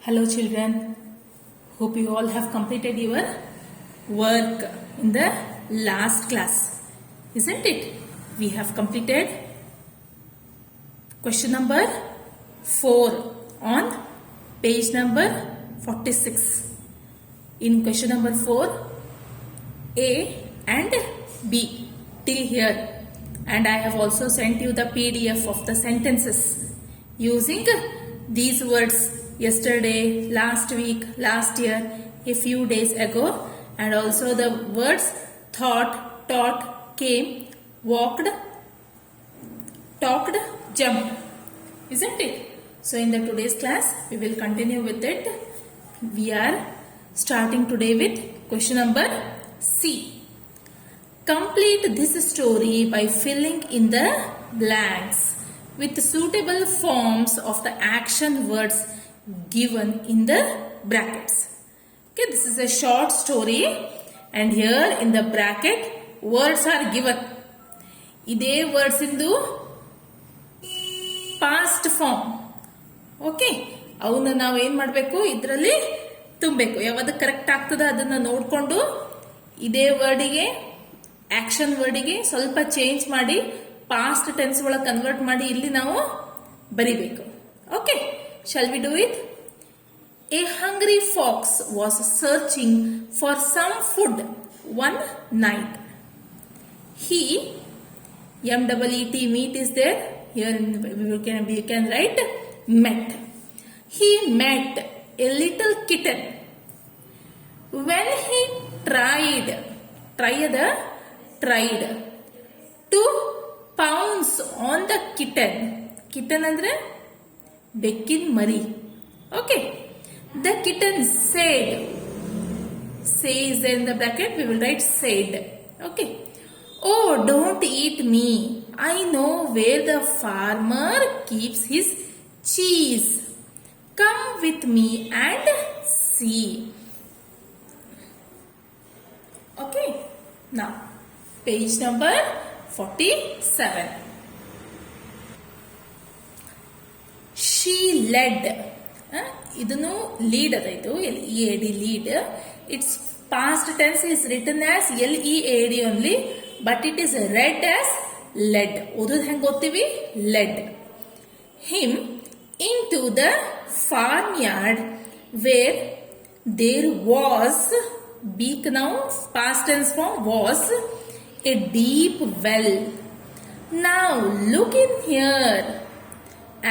Hello children, hope you all have completed your work in the last class, isn't it? We have completed question number 4 on page number 46. In question number 4, A and B till here, and I have also sent you the PDF of the sentences using these words yesterday, last week, last year, a few days ago, and also the words thought, taught, came, walked, talked, jumped, isn't it? So in the today's class we will continue with it. We are starting today with question number C. Complete this story by filling in the blanks with suitable forms of the action words given in the brackets. Okay, this is a short story and here in the bracket words are given. Ide words indu past form. Okay, ಅವನ್ನ ನಾವು ಏನು ಮಾಡಬೇಕು, ಇದರಲ್ಲಿ ತುಂಬಬೇಕು. ಯಾವುದು correct ಆಗ್ತದ ಅದನ್ನ ನೋಡಿಕೊಂಡು ಇದೇ ವರ್ಡಿಗೆ ಆಕ್ಷನ್ ವರ್ಡಿಗೆ ಸ್ವಲ್ಪ ಚೇಂಜ್ ಮಾಡಿ ಪಾಸ್ಟ್ ಟೆನ್ಸ್ ಒಳಗೆ ಕನ್ವರ್ಟ್ ಮಾಡಿ ಇಲ್ಲಿ ನಾವು ಬರಿಬೇಕು. Okay, shall we do it? A hungry fox was searching for some food one night. He, M-E-E-T, meet is there. Here we can write met. He met a little kitten. When he tried to pounce on the kitten andre bekkin mari. Okay, the kitten said, say is there in the bracket, we will write said. Okay, oh, don't eat me, I know where the farmer keeps his cheese, come with me and see. Okay, now page number 47. She led. ಇದನ್ನು lead ಅದಾಯ್ತು, L-E-A-D, lead. Its past tense is written as L-E-A-D only, but it is read as led. ಓದೋದು ಹೆಂಗೆ ಓದ್ತೀವಿ? led him into the farmyard where there was, beak now past tense form, was a deep well. Now look in here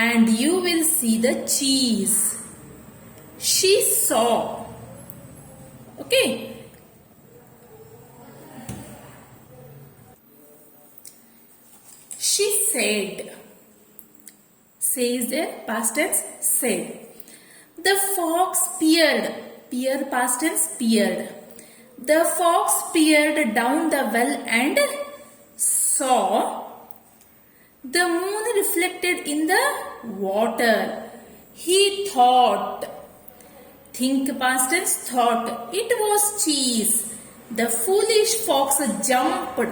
and you will see the cheese. She saw. Okay, she said. Say is there, past tense, said. The fox peered. Peer past tense, peered. The fox peered down the well and saw the moon reflected in the water. He thought. Think past tense, thought. It was cheese. The foolish fox jumped.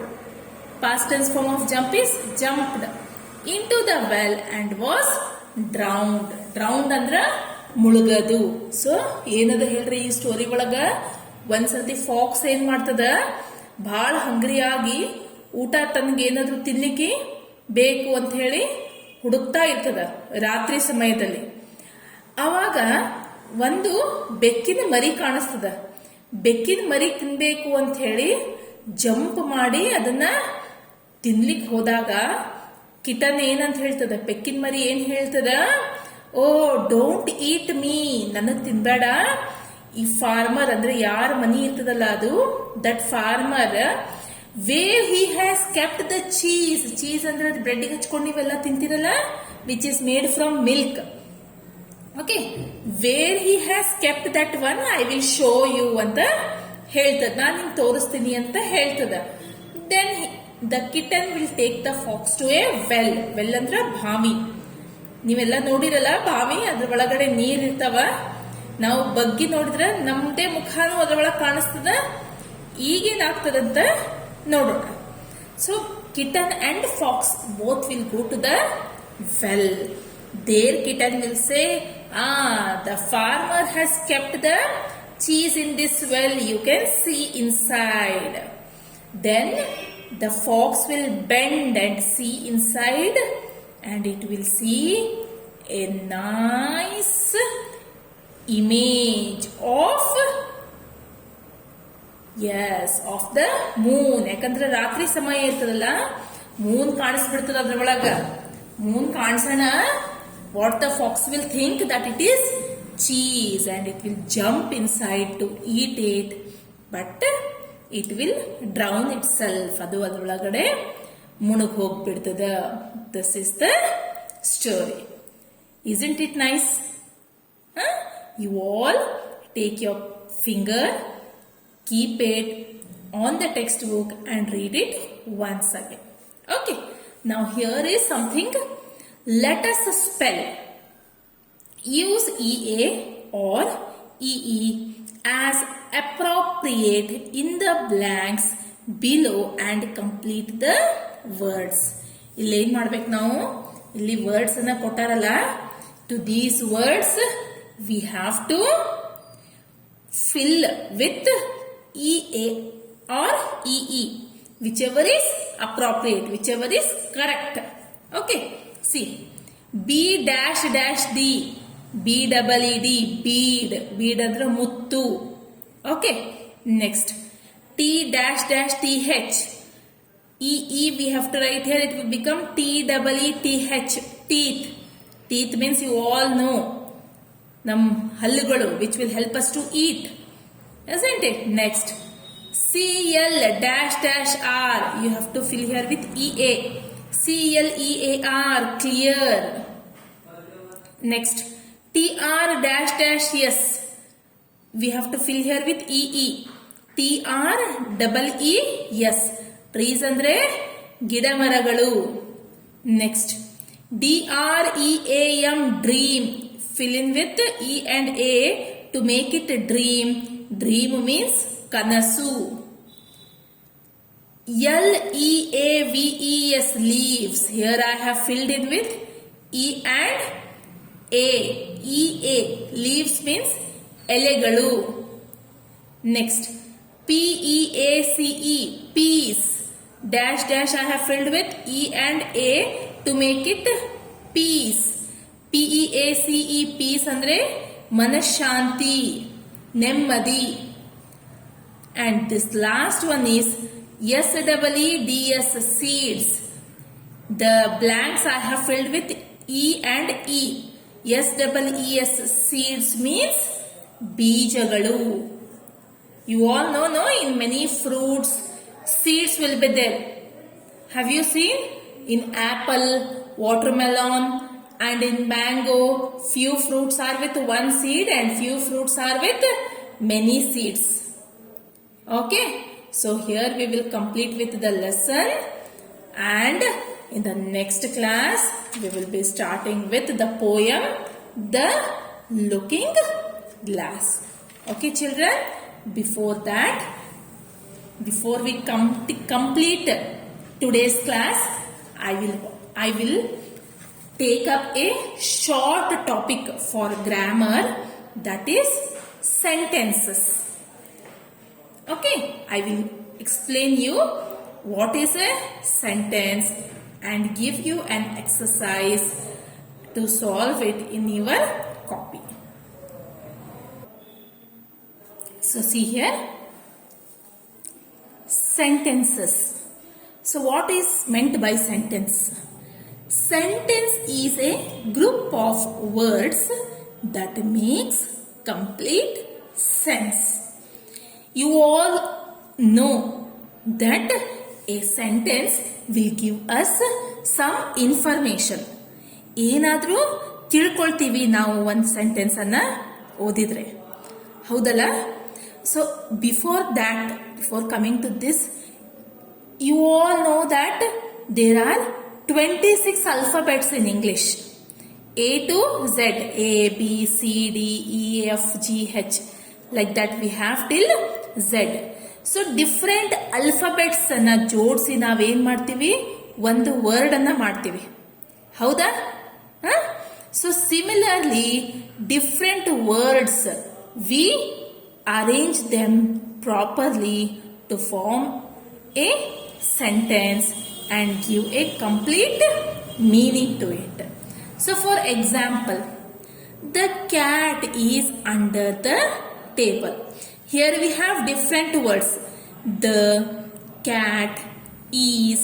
Past tense form of jump is jumped into the well and was drowned. Drowned andra ಮುಳುಗದು. So ಏನದ ಹೇಳ್ರಿ ಈ story ಒಳಗ, ಒಂದ್ಸತಿ fox ಏನ್ ಮಾಡ್ತದ, ಬಹಳ ಹಂಗ್ರಿ ಆಗಿ ಊಟ ತನಗೆ ಏನಾದ್ರು ತಿನ್ಲಿಕ್ಕೆ ಬೇಕು ಅಂತ ಹೇಳಿ ಹುಡುಕ್ತಾ ಇರ್ತದ ರಾತ್ರಿ ಸಮಯದಲ್ಲಿ. ಅವಾಗ ಒಂದು ಬೆಕ್ಕಿನ ಮರಿ ಕಾಣಿಸ್ತದ. ಬೆಕ್ಕಿನ ಮರಿ ತಿನ್ಬೇಕು ಅಂತ ಹೇಳಿ ಜಂಪ್ ಮಾಡಿ ಅದನ್ನ ತಿನ್ಲಿಕ್ಕೆ ಹೋದಾಗ ಕಿಟನ್ ಏನಂತ ಹೇಳ್ತದ, ಬೆಕ್ಕಿನ ಮರಿ ಏನ್ ಹೇಳ್ತದ, ಓ ಡೋಂಟ್ ಈಟ್ ಮೀ, ನನಗ್ ತಿನ್ಬೇಡ. ಈ ಫಾರ್ಮರ್ ಅಂದ್ರೆ ಯಾರ ಮನಿ ಇರ್ತದಲ್ಲ ಅದು, that farmer where he has kept the cheese. Cheese ಅಂದ್ರೆ ಬ್ರೆಡ್ ಹಚ್ಕೊಂಡು ನೀವೆಲ್ಲ ತಿಂತಿರಲ್ಲ, which is made from milk. Okay, where he has kept that one I will show you ಅಂತ ಹೇಳ್ತದ, ನಾನು ನಿಂಗೆ ತೋರಿಸ್ತೀನಿ ಅಂತ ಹೇಳ್ತದ. Then the kitten will take the fox to a well. Well ಅಂದ್ರ ಬಾವಿ. ನೀವೆಲ್ಲ ನೋಡಿರಲ್ಲ ಬಾವಿ, ಅದ್ರ ಒಳಗಡೆ ನೀರ್ ಇರ್ತಾವ. ನಾವು ಬಗ್ಗಿ ನೋಡಿದ್ರೆ ನಮ್ದೇ ಮುಖಾನು ಅದ್ರೊಳಗೆ ಕಾಣಿಸ್ತದ. ಈಗೇನಾಗ್ತದಂತ ನೋಡೋಣ. So kitten and fox both will go to the well. There kitten will say, the the farmer has kept the cheese in this well. You can see inside. Then the fox will bend and see inside, and it will see a nice image of the moon. ಯಾಕಂದ್ರೆ ರಾತ್ರಿ ಸಮಯ ಇರ್ತದಲ್ಲ, Moon ಕಾಣಿಸ್ಬಿಡ್ತದ ಅದ್ರ ಒಳಗ. Moon ಕಾಣಿಸೋಣ, what the fox will think that it is cheese and it will jump inside to eat it, but it will drown itself. ಅದು ಅದರೊಳಗಡೆ ಮುಣುಗ್ ಹೋಗ್ಬಿಡ್ತದ. This is the story. Isn't it nice? You all take your finger, keep it on the textbook and read it once again. Okay, now here is something. Let us spell. Use EA or EE as appropriate in the blanks below and complete the words. ಇಲ್ಲಿ ಏನ್ ಮಾಡ್ಬೇಕು ನಾವು? ಇಲ್ಲಿ words ಅನ್ನ ಕೊಟ್ಟಾರಲ್ಲ, to these words we have to fill with EA or EE, whichever is appropriate, whichever is correct. Okay, see, B dash dash D, B double E D, bead, bead ಅಂದ್ರೆ ಮುತ್ತು. Okay, next, T dash dash TH, EE we have to write here, it will become T double E TH, teeth. Teeth means you all know, ನಮ್ಮ ಹಲ್ಲುಗಳು, which will help us to eat, isn't it? Next, CL dash dash R, you have to fill here with EA. CLEAR, clear. Next, TR dash dash S, we have to fill here with EE. TR double E S, trees andre ಗಿಡ ಮರಗಳು. Next, DREAM, dream, fill in with E and A to make it a dream. Dream means kanasu. LEAVES, leaves, here I have filled in with E and A. EA, leaves means ಎಲೆಗಳು. Next, PEACE, peace, dash dash I have filled with E and A to make it peace. PEACE, peace ಅಂದ್ರೆ ಮನಃಶಾಂತಿ, ನೆಮ್ಮದಿ. And this last one is SEEDS, seeds. The blanks I have filled with E and E. SEES, seeds means ಬೀಜಗಳು. You all know, no? In many fruits, seeds will be there. Have you seen? In apple, watermelon, and in mango, few fruits are with one seed and few fruits are with many seeds. Okay, so here we will complete with the lesson, and in the next class we will be starting with the poem The Looking Glass. Okay children, before that, before we complete today's class, I will take up a short topic for grammar, that is sentences. Okay, I will explain you what is a sentence and give you an exercise to solve it in your copy. So see here, sentences. So what is meant by sentence? Sentence is a group of words that makes complete sense. You all know that a sentence will give us some information. ಏನಾದರೂ ತಿಳ್ಕೊಳ್ತೀವಿ ನಾವು ಒಂದು sentence ಅನ್ನ ಓದಿದ್ರೆ, ಹೌದಲ್ಲ? So before coming to this, you all know that there are 26 alphabets in English. A to Z, A, B, C, D, E, F, G, H. Like that we have till Z. So different alphabets ಅನ್ನ ಜೋಡಿಸಿ ನಾವೇನ್ ಮಾಡ್ತೀವಿ, ಒಂದು word ಅನ್ನ ಮಾಡ್ತೀವಿ, ಹೌದಾ? So similarly, different words, we arrange them properly to form a sentence and give a complete meaning to it. So for example, the cat is under the table. Here we have different words. The cat is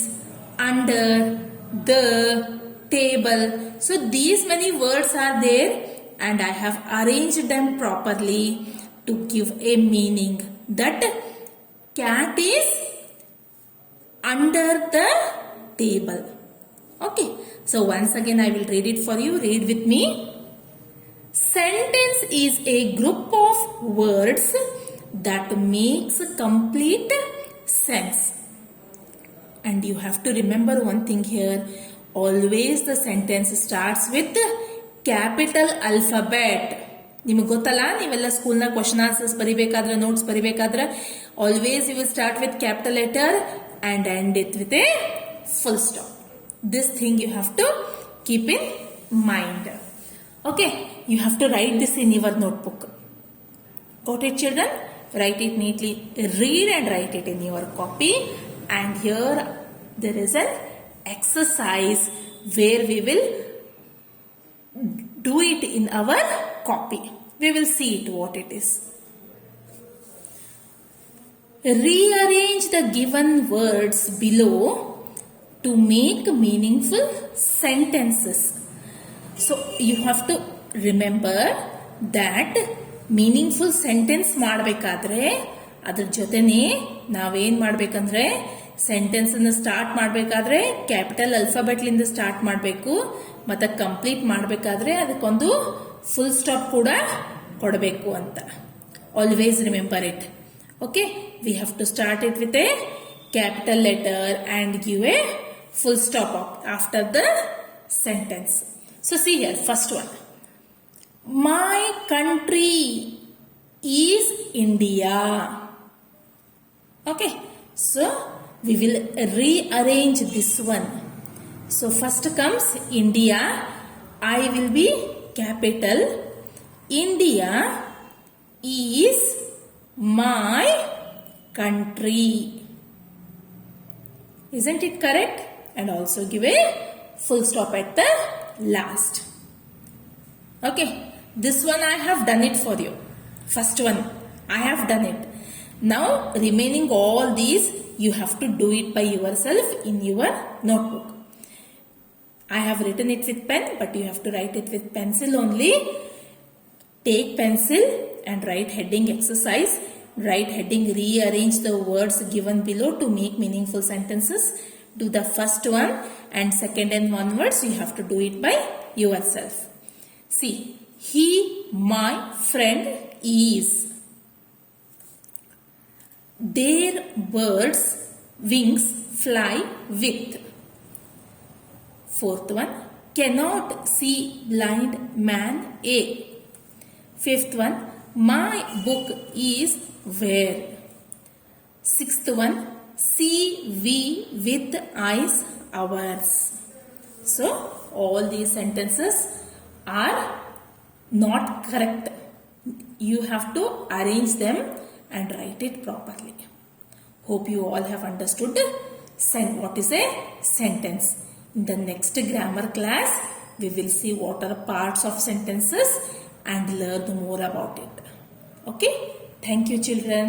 under the table. So these many words are there and I have arranged them properly to give a meaning that cat is under the table. Okay. So once again I will read it for you. Read with me. Sentence is a group of words that makes complete sense. And you have to remember one thing here. Always the sentence starts with capital alphabet. ನಿಮಗೆ ಗೊತ್ತಲ್ಲ, ನೀವೆಲ್ಲ ಸ್ಕೂಲ್ನ question answers ಬರಿಬೇಕಾದ್ರೆ, notes ಬರಿಬೇಕಾದ್ರೆ always you will start with capital letter and end it with a full stop. This thing you have to keep in mind. Okay, you have to write this in your notebook. Got it, children? Write it neatly. Read and write it in your copy. And here there is an exercise where we will do it in our copy. We will see it what it is. Rearrange the given words below to make meaningful sentences. So you have to remember that meaningful sentence ಮಾಡಬೇಕಾದ್ರೆ ಅದರ ಜೊತೆನೇ ನಾವೇನ್ ಮಾಡಬೇಕಂದ್ರೆ sentence ಅನ್ನು start ಮಾಡಬೇಕಾದ್ರೆ capital alphabet ಲಿಂದ start ಮಾಡಬೇಕು ಮತ್ತೆ ಕಂಪ್ಲೀಟ್ ಮಾಡಬೇಕಾದ್ರೆ ಅದಕ್ಕೊಂದು ಫುಲ್ ಸ್ಟಾಪ್ ಕೂಡ ಕೊಡಬೇಕು ಅಂತ. Always remember it. Okay, we have to start it with a capital letter and give a full stop after the sentence. So see here, first one. My country is India. Okay, so we will rearrange this one. So first comes India. I will be capital. India is my country. Isn't it correct? And also give a full stop at the last. Okay, this one I have done it for you. First one I have done it. Now remaining all these you have to do it by yourself in your notebook. I have written it with pen, but you have to write it with pencil only. Take pencil and write heading exercise. Write heading rearrange the words given below to make meaningful sentences. Do the first one and second and onwards you have to do it by yourself. See, he my friend is. Their birds wings fly with. Fourth one, cannot see blind man A. Fifth one, my book is where. Sixth one, see we with eyes ours. So all these sentences are not correct. You have to arrange them and write it properly. Hope you all have understood what is a sentence. In the next grammar class, we will see what are parts of sentences and learn more about it. Okay? Thank you, children.